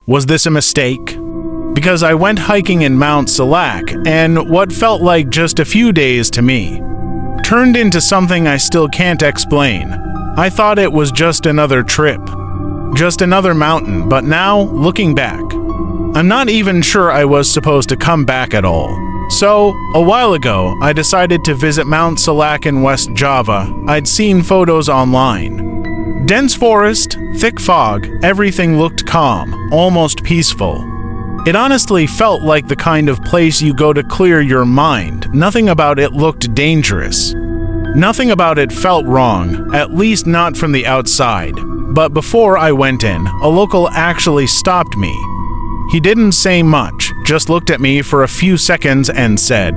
Was this a mistake? Because I went hiking in Mount Salak, and what felt like just a few days to me turned into something I still can't explain. I thought it was just another trip, just another mountain, but now, looking back, I'm not even sure I was supposed to come back at all. So, a while ago, I decided to visit Mount Salak in West Java. I'd seen photos online. Dense forest, thick fog, everything looked calm, almost peaceful. It honestly felt like the kind of place you go to clear your mind. Nothing about it looked dangerous. Nothing about it felt wrong, at least not from the outside. But before I went in, a local actually stopped me. He didn't say much, just looked at me for a few seconds and said,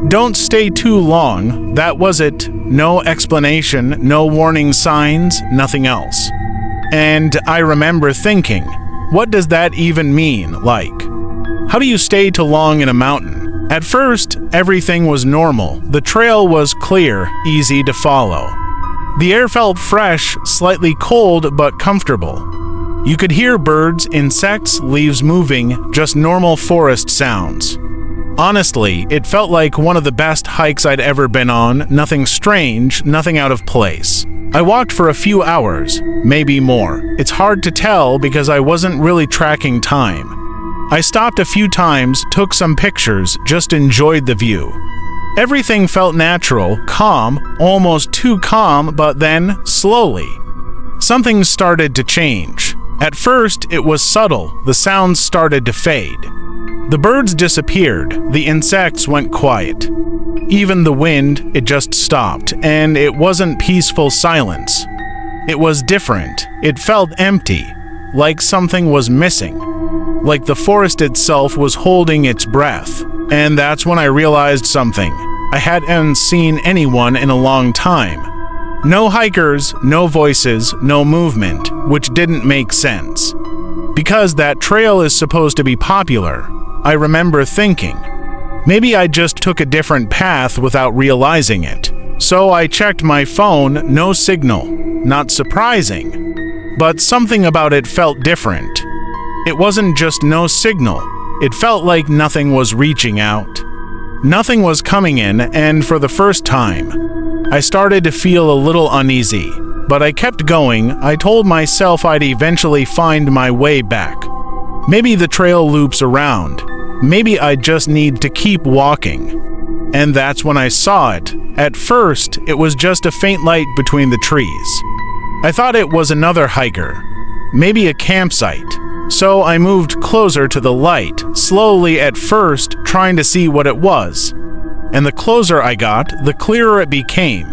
"Don't stay too long." That was it. No explanation, no warning signs, nothing else. And I remember thinking, what does that even mean? Like, how do you stay too long in a mountain? At first, everything was normal. The trail was clear, easy to follow. The air felt fresh, slightly cold, but comfortable. You could hear birds, insects, leaves moving, just normal forest sounds. Honestly, it felt like one of the best hikes I'd ever been on, nothing strange, nothing out of place. I walked for a few hours, maybe more. It's hard to tell because I wasn't really tracking time. I stopped a few times, took some pictures, just enjoyed the view. Everything felt natural, calm, almost too calm, but then, slowly, something started to change. At first, it was subtle. The sounds started to fade. The birds disappeared. The insects went quiet. Even the wind, it just stopped, and it wasn't peaceful silence. It was different. It felt empty, like something was missing, like the forest itself was holding its breath. And that's when I realized something. I hadn't seen anyone in a long time. No hikers, no voices, no movement, which didn't make sense. Because that trail is supposed to be popular, I remember thinking, maybe I just took a different path without realizing it. So I checked my phone, no signal. Not surprising, but something about it felt different. It wasn't just no signal. It felt like nothing was reaching out. Nothing was coming in, and for the first time, I started to feel a little uneasy. But I kept going. I told myself I'd eventually find my way back. Maybe the trail loops around. Maybe I just need to keep walking. And that's when I saw it. At first, it was just a faint light between the trees. I thought it was another hiker, maybe a campsite. So I moved closer to the light, slowly at first, trying to see what it was. And the closer I got, the clearer it became.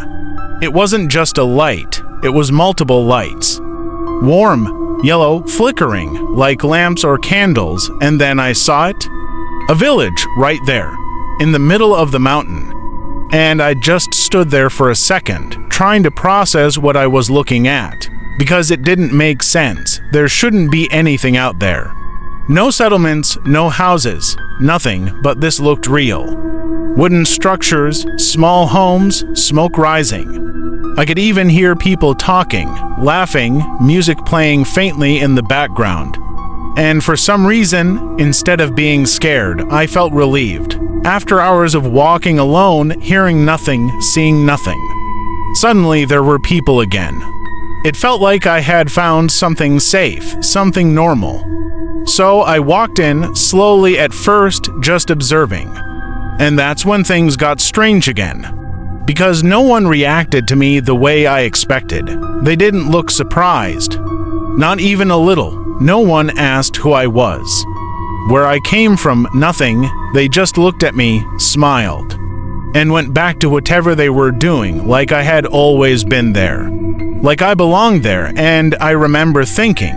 It wasn't just a light, it was multiple lights. Warm, yellow, flickering, like lamps or candles, and then I saw it. A village right there, in the middle of the mountain. And I just stood there for a second, trying to process what I was looking at. Because it didn't make sense. There shouldn't be anything out there. No settlements, no houses, nothing, but this looked real. Wooden structures, small homes, smoke rising. I could even hear people talking, laughing, music playing faintly in the background. And for some reason, instead of being scared, I felt relieved. After hours of walking alone, hearing nothing, seeing nothing. Suddenly there were people again. It felt like I had found something safe, something normal. So I walked in, slowly at first, just observing. And that's when things got strange again. Because no one reacted to me the way I expected. They didn't look surprised. Not even a little. No one asked who I was. Where I came from, nothing. They just looked at me, smiled, and went back to whatever they were doing, like I had always been there. Like I belonged there, and I remember thinking,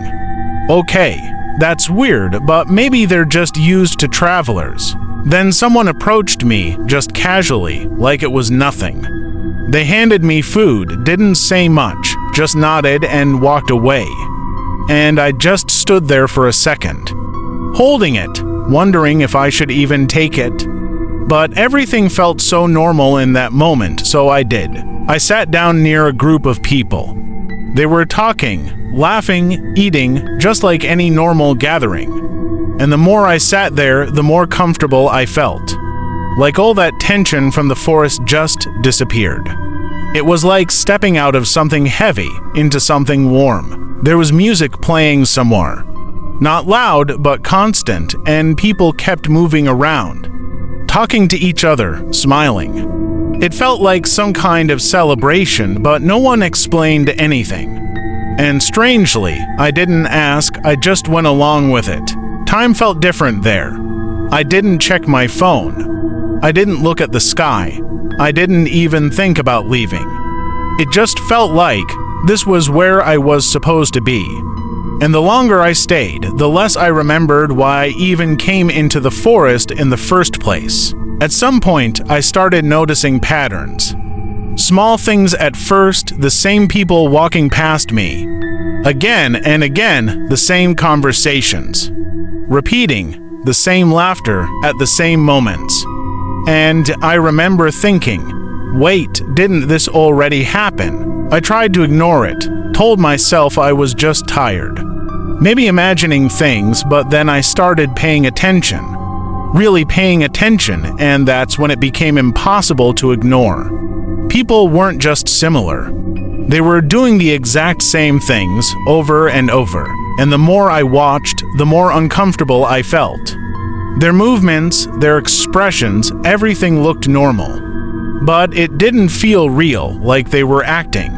okay, that's weird, but maybe they're just used to travelers. Then someone approached me, just casually, like it was nothing. They handed me food, didn't say much, just nodded and walked away. And I just stood there for a second, holding it, wondering if I should even take it. But everything felt so normal in that moment, so I did. I sat down near a group of people. They were talking, laughing, eating, just like any normal gathering. And the more I sat there, the more comfortable I felt. Like all that tension from the forest just disappeared. It was like stepping out of something heavy into something warm. There was music playing somewhere. Not loud, but constant, and people kept moving around, talking to each other, smiling. It felt like some kind of celebration, but no one explained anything. And strangely, I didn't ask, I just went along with it. Time felt different there. I didn't check my phone. I didn't look at the sky. I didn't even think about leaving. It just felt like this was where I was supposed to be. And the longer I stayed, the less I remembered why I even came into the forest in the first place. At some point, I started noticing patterns. Small things at first, the same people walking past me. Again and again, the same conversations. Repeating, the same laughter at the same moments. And I remember thinking, wait, didn't this already happen? I tried to ignore it, told myself I was just tired. Maybe imagining things, but then I started paying attention. Really paying attention, and that's when it became impossible to ignore. People weren't just similar. They were doing the exact same things over and over, and the more I watched, the more uncomfortable I felt. Their movements, their expressions, everything looked normal. But it didn't feel real, like they were acting.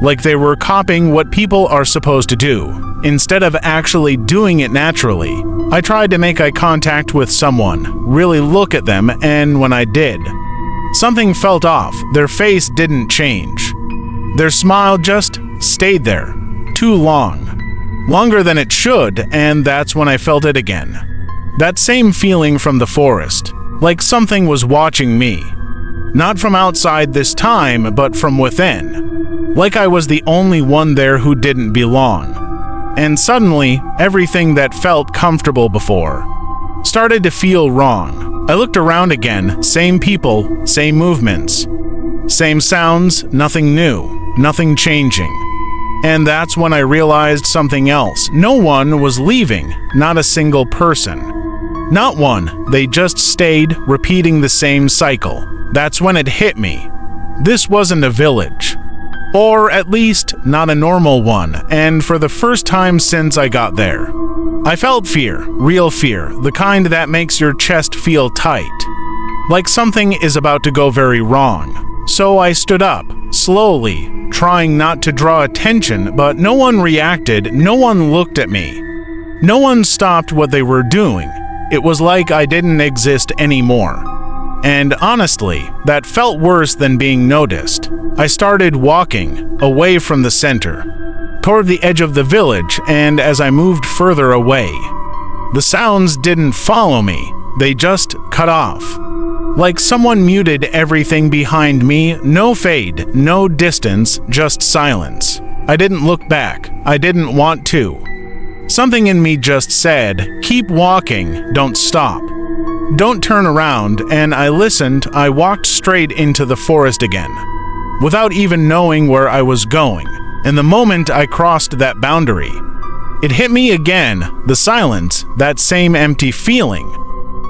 Like they were copying what people are supposed to do, instead of actually doing it naturally. I tried to make eye contact with someone, really look at them, and when I did, something felt off. Their face didn't change. Their smile just stayed there, too long. Longer than it should, and that's when I felt it again. That same feeling from the forest, like something was watching me. Not from outside this time, but from within. Like I was the only one there who didn't belong. And suddenly, everything that felt comfortable before started to feel wrong. I looked around again, same people, same movements, same sounds, nothing new, nothing changing. And that's when I realized something else. No one was leaving, not a single person. Not one, they just stayed, repeating the same cycle. That's when it hit me. This wasn't a village. Or at least, not a normal one, and for the first time since I got there. I felt fear, real fear, the kind that makes your chest feel tight. Like something is about to go very wrong. So I stood up, slowly, trying not to draw attention, but no one reacted, no one looked at me. No one stopped what they were doing. It was like I didn't exist anymore. And honestly, that felt worse than being noticed. I started walking, away from the center, toward the edge of the village, and as I moved further away, the sounds didn't follow me, they just cut off. Like someone muted everything behind me, no fade, no distance, just silence. I didn't look back, I didn't want to. Something in me just said, keep walking, don't stop. Don't turn around, and I listened. I walked straight into the forest again, without even knowing where I was going. And the moment I crossed that boundary, it hit me again, the silence, that same empty feeling,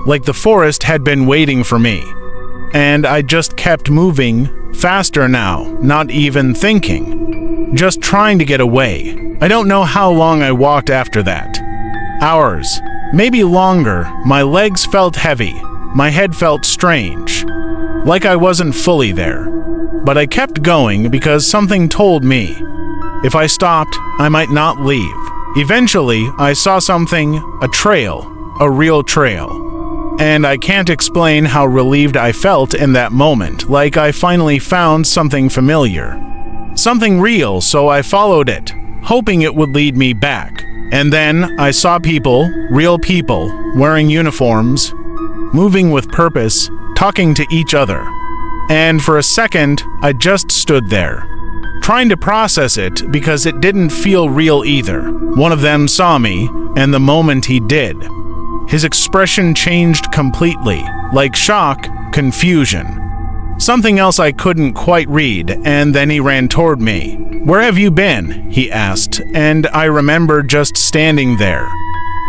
like the forest had been waiting for me. And I just kept moving, faster now, not even thinking, just trying to get away. I don't know how long I walked after that. Hours. Maybe longer. My legs felt heavy. My head felt strange. Like I wasn't fully there. But I kept going because something told me, if I stopped, I might not leave. Eventually, I saw something, a trail, a real trail. And I can't explain how relieved I felt in that moment, like I finally found something familiar. Something real, so I followed it, hoping it would lead me back. And then I saw people, real people, wearing uniforms, moving with purpose, talking to each other. And for a second, I just stood there, trying to process it because it didn't feel real either. One of them saw me, and the moment he did, his expression changed completely, like shock, confusion. Something else I couldn't quite read, and then he ran toward me. "Where have you been?" he asked, and I remember just standing there,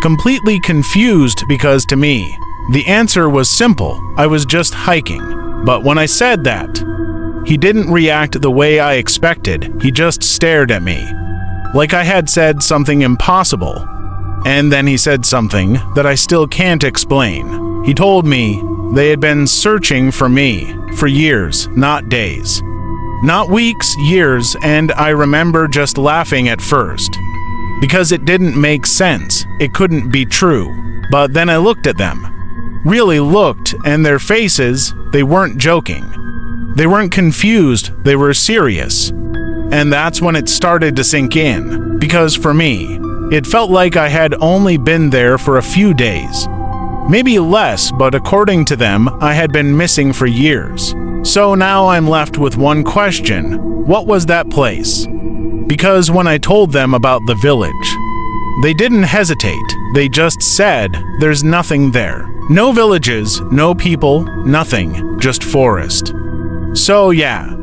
completely confused because to me, the answer was simple. I was just hiking. But when I said that, he didn't react the way I expected. He just stared at me, like I had said something impossible. And then he said something that I still can't explain. He told me they had been searching for me for years, not days. Not weeks, years, and I remember just laughing at first, because it didn't make sense. It couldn't be true. But then I looked at them. Really looked, and their faces, they weren't joking. They weren't confused, they were serious. And that's when it started to sink in, because for me, it felt like I had only been there for a few days. Maybe less, but according to them, I had been missing for years. So now I'm left with one question. What was that place? Because when I told them about the village, they didn't hesitate. They just said, there's nothing there. No villages, no people, nothing, just forest. So yeah,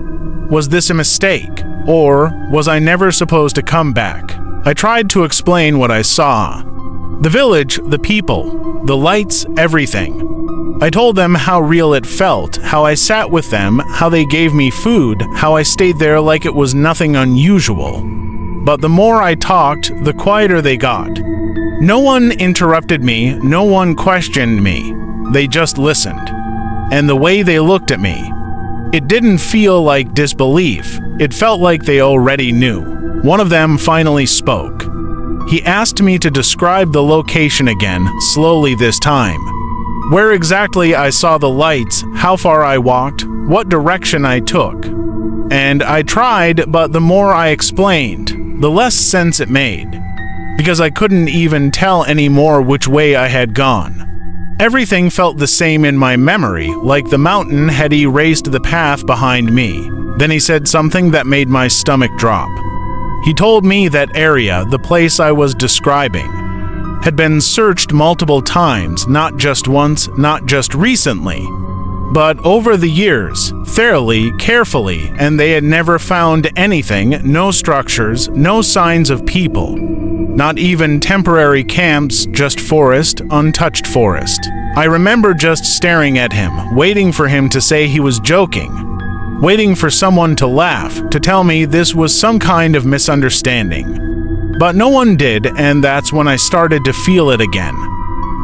was this a mistake? Or was I never supposed to come back? I tried to explain what I saw. The village, the people, the lights, everything. I told them how real it felt, how I sat with them, how they gave me food, how I stayed there like it was nothing unusual. But the more I talked, the quieter they got. No one interrupted me, no one questioned me. They just listened. And the way they looked at me, it didn't feel like disbelief. It felt like they already knew. One of them finally spoke. He asked me to describe the location again, slowly this time. Where exactly I saw the lights, how far I walked, what direction I took. And I tried, but the more I explained, the less sense it made, because I couldn't even tell anymore which way I had gone. Everything felt the same in my memory, like the mountain had erased the path behind me. Then he said something that made my stomach drop. He told me that area, the place I was describing, had been searched multiple times, not just once, not just recently, but over the years, thoroughly, carefully, and they had never found anything, no structures, no signs of people. Not even temporary camps, just forest, untouched forest. I remember just staring at him, waiting for him to say he was joking, waiting for someone to laugh, to tell me this was some kind of misunderstanding. But no one did, and that's when I started to feel it again.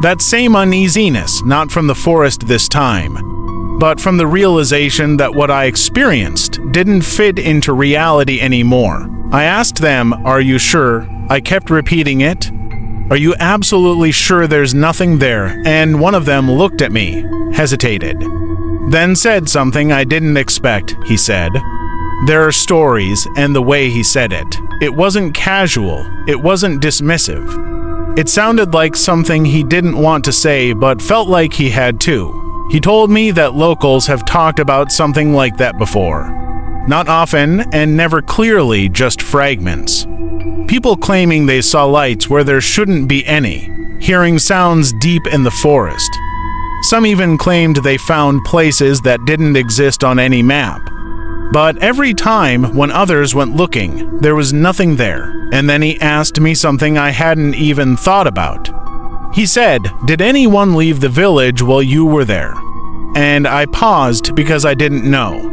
That same uneasiness, not from the forest this time, but from the realization that what I experienced didn't fit into reality anymore. I asked them, "Are you sure?" I kept repeating it. "Are you absolutely sure there's nothing there?" And one of them looked at me, hesitated, then said something I didn't expect. He said, "There are stories," and the way he said it, it wasn't casual, it wasn't dismissive. It sounded like something he didn't want to say but felt like he had to. He told me that locals have talked about something like that before. Not often and never clearly, just fragments. People claiming they saw lights where there shouldn't be any, hearing sounds deep in the forest. Some even claimed they found places that didn't exist on any map. But every time when others went looking, there was nothing there. And then he asked me something I hadn't even thought about. He said, "Did anyone leave the village while you were there?" And I paused because I didn't know.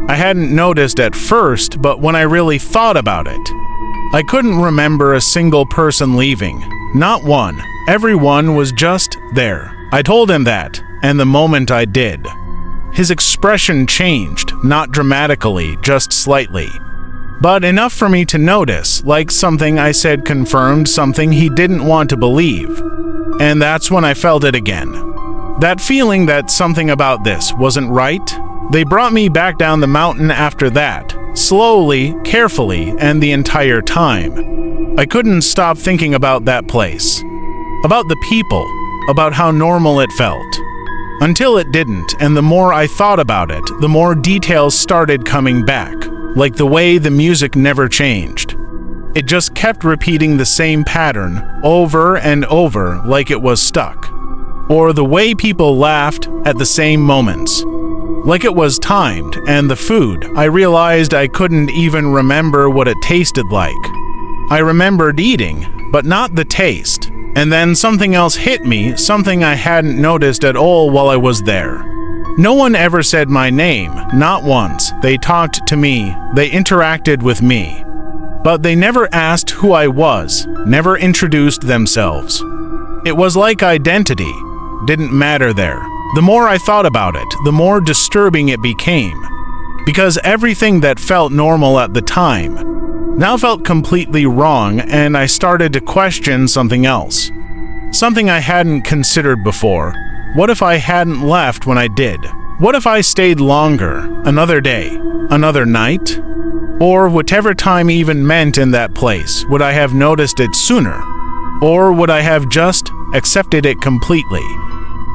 I hadn't noticed at first, but when I really thought about it, I couldn't remember a single person leaving. Not one. Everyone was just there. I told him that, and the moment I did, his expression changed, not dramatically, just slightly. But enough for me to notice, like something I said confirmed something he didn't want to believe. And that's when I felt it again. That feeling that something about this wasn't right. They brought me back down the mountain after that, slowly, carefully, and the entire time. I couldn't stop thinking about that place, about the people, about how normal it felt. Until it didn't, and the more I thought about it, the more details started coming back, like the way the music never changed. It just kept repeating the same pattern over and over like it was stuck. Or the way people laughed at the same moments. like it was timed, and the food, I realized I couldn't even remember what it tasted like. I remembered eating, but not the taste. And then something else hit me, something I hadn't noticed at all while I was there. No one ever said my name, not once. They talked to me, they interacted with me. But they never asked who I was, never introduced themselves. It was like identity didn't matter there. The more I thought about it, the more disturbing it became. Because everything that felt normal at the time now felt completely wrong, and I started to question something else. Something I hadn't considered before. What if I hadn't left when I did? What if I stayed longer, another day, another night? Or whatever time even meant in that place, would I have noticed it sooner? Or would I have just accepted it completely?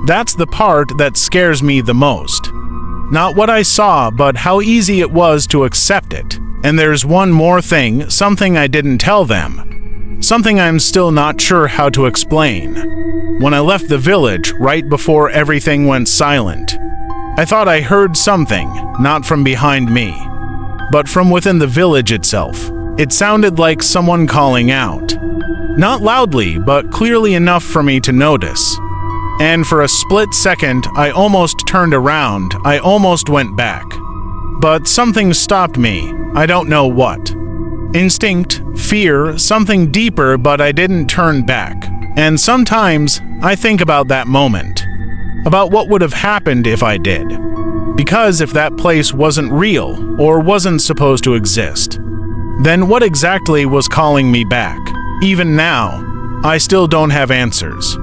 That's the part that scares me the most. Not what I saw, but how easy it was to accept it. And there's one more thing, something I didn't tell them. Something I'm still not sure how to explain. When I left the village, right before everything went silent, I thought I heard something, not from behind me, but from within the village itself. It sounded like someone calling out. Not loudly, but clearly enough for me to notice. And for a split second, I almost turned around, I almost went back. But something stopped me, I don't know what. Instinct, fear, something deeper, but I didn't turn back. And sometimes, I think about that moment. About what would have happened if I did. Because if that place wasn't real, or wasn't supposed to exist, then what exactly was calling me back? Even now, I still don't have answers.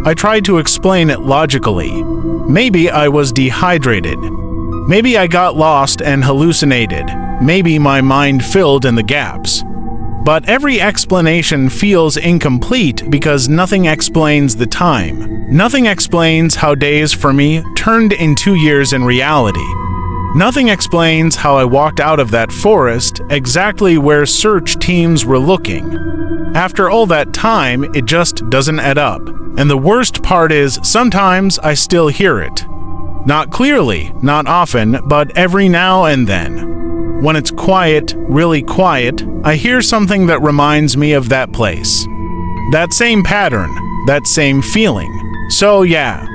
I tried to explain it logically. Maybe I was dehydrated. Maybe I got lost and hallucinated. Maybe my mind filled in the gaps. But every explanation feels incomplete because nothing explains the time. Nothing explains how days for me turned in 2 years in reality. Nothing explains how I walked out of that forest exactly where search teams were looking. After all that time, it just doesn't add up. And the worst part is, sometimes I still hear it. Not clearly, not often, but every now and then. When it's quiet, really quiet, I hear something that reminds me of that place. That same pattern, that same feeling. So yeah,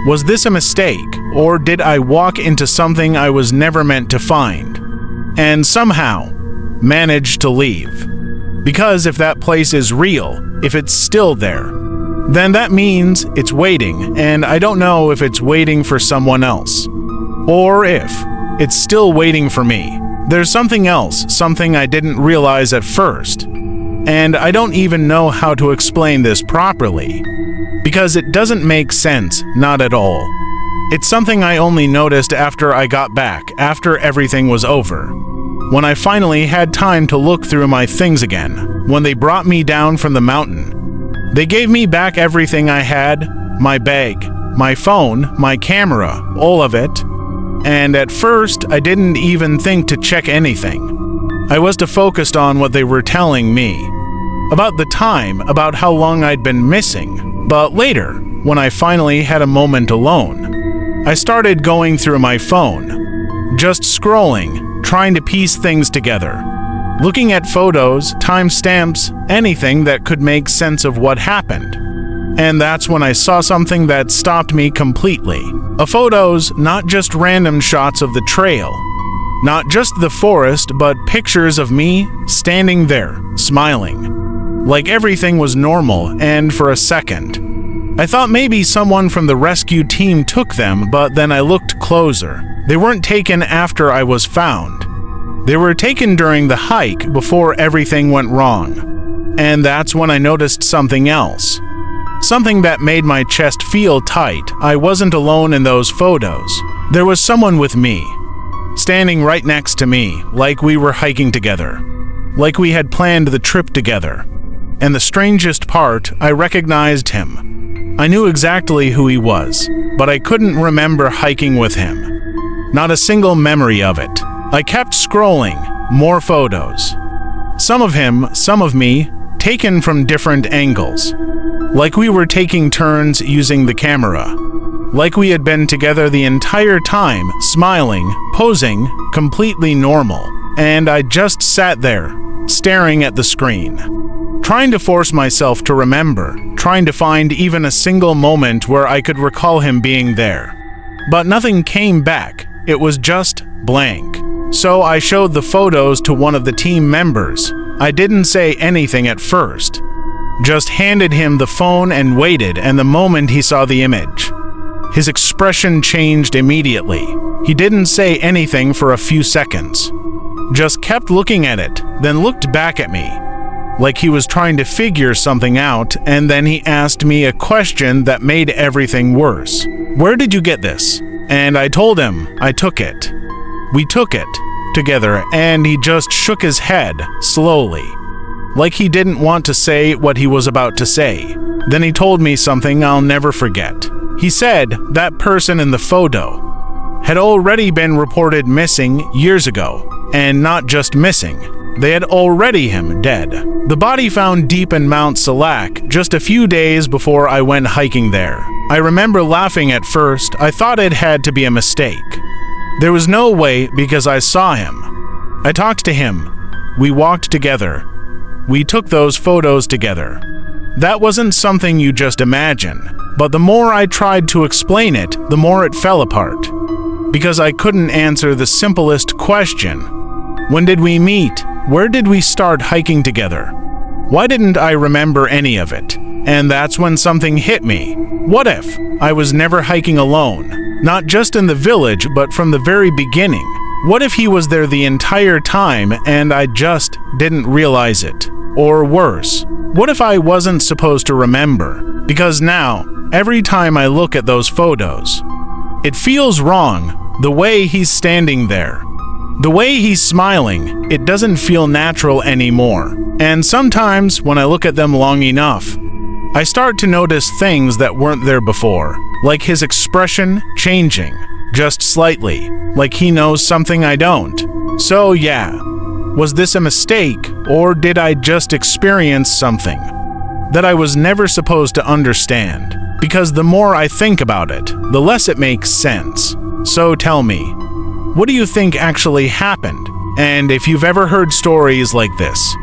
was this a mistake, or did I walk into something I was never meant to find? And somehow, manage to leave. Because if that place is real, if it's still there, then that means it's waiting, and I don't know if it's waiting for someone else, or if it's still waiting for me. There's something else, something I didn't realize at first, and I don't even know how to explain this properly, because it doesn't make sense, not at all. It's something I only noticed after I got back, after everything was over. When I finally had time to look through my things again, when they brought me down from the mountain. They gave me back everything I had, my bag, my phone, my camera, all of it. And at first, I didn't even think to check anything. I was too focused on what they were telling me. About the time, about how long I'd been missing. But later, when I finally had a moment alone, I started going through my phone. Just scrolling, trying to piece things together. Looking at photos, timestamps, anything that could make sense of what happened. And that's when I saw something that stopped me completely. Photos, not just random shots of the trail. Not just the forest, but pictures of me standing there, smiling. Like everything was normal, and for a second, I thought maybe someone from the rescue team took them, but then I looked closer. They weren't taken after I was found. They were taken during the hike before everything went wrong. And that's when I noticed something else. Something that made my chest feel tight. I wasn't alone in those photos. There was someone with me, standing right next to me, like we were hiking together. Like we had planned the trip together. And the strangest part, I recognized him. I knew exactly who he was, but I couldn't remember hiking with him. Not a single memory of it. I kept scrolling, more photos. Some of him, some of me, taken from different angles. Like we were taking turns using the camera. like we had been together the entire time, smiling, posing, completely normal. And I just sat there, staring at the screen, trying to force myself to remember, trying to find even a single moment where I could recall him being there. But nothing came back. It was just blank. So I showed the photos to one of the team members. I didn't say anything at first. Just handed him the phone and waited, and the moment he saw the image, his expression changed immediately. He didn't say anything for a few seconds. Just kept looking at it, then looked back at me, like he was trying to figure something out, and then he asked me a question that made everything worse. "Where did you get this?" And I told him I took it. We took it together, and he just shook his head slowly, like he didn't want to say what he was about to say. Then he told me something I'll never forget. He said that person in the photo had already been reported missing years ago, and not just missing, they had already him dead. The body found deep in Mount Salak just a few days before I went hiking there. I remember laughing at first. I thought it had to be a mistake. There was no way, because I saw him. I talked to him. We walked together. We took those photos together. That wasn't something you just imagine. But the more I tried to explain it, the more it fell apart. Because I couldn't answer the simplest question. When did we meet? Where did we start hiking together? Why didn't I remember any of it? And that's when something hit me. What if I was never hiking alone? Not just in the village, but from the very beginning. What if he was there the entire time and I just didn't realize it? Or worse, what if I wasn't supposed to remember? Because now, every time I look at those photos, it feels wrong, the way he's standing there. The way he's smiling, it doesn't feel natural anymore. And sometimes, when I look at them long enough, I start to notice things that weren't there before, like his expression changing, just slightly, like he knows something I don't. So yeah, was this a mistake, or did I just experience something that I was never supposed to understand? Because the more I think about it, the less it makes sense. So tell me, what do you think actually happened? And if you've ever heard stories like this,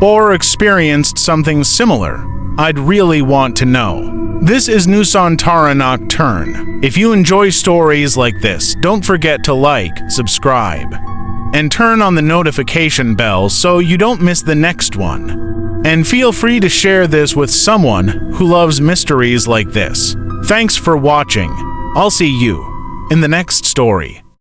or experienced something similar, I'd really want to know. This is Nusantara Nocturne. If you enjoy stories like this, don't forget to like, subscribe, and turn on the notification bell so you don't miss the next one. And feel free to share this with someone who loves mysteries like this. Thanks for watching. I'll see you in the next story.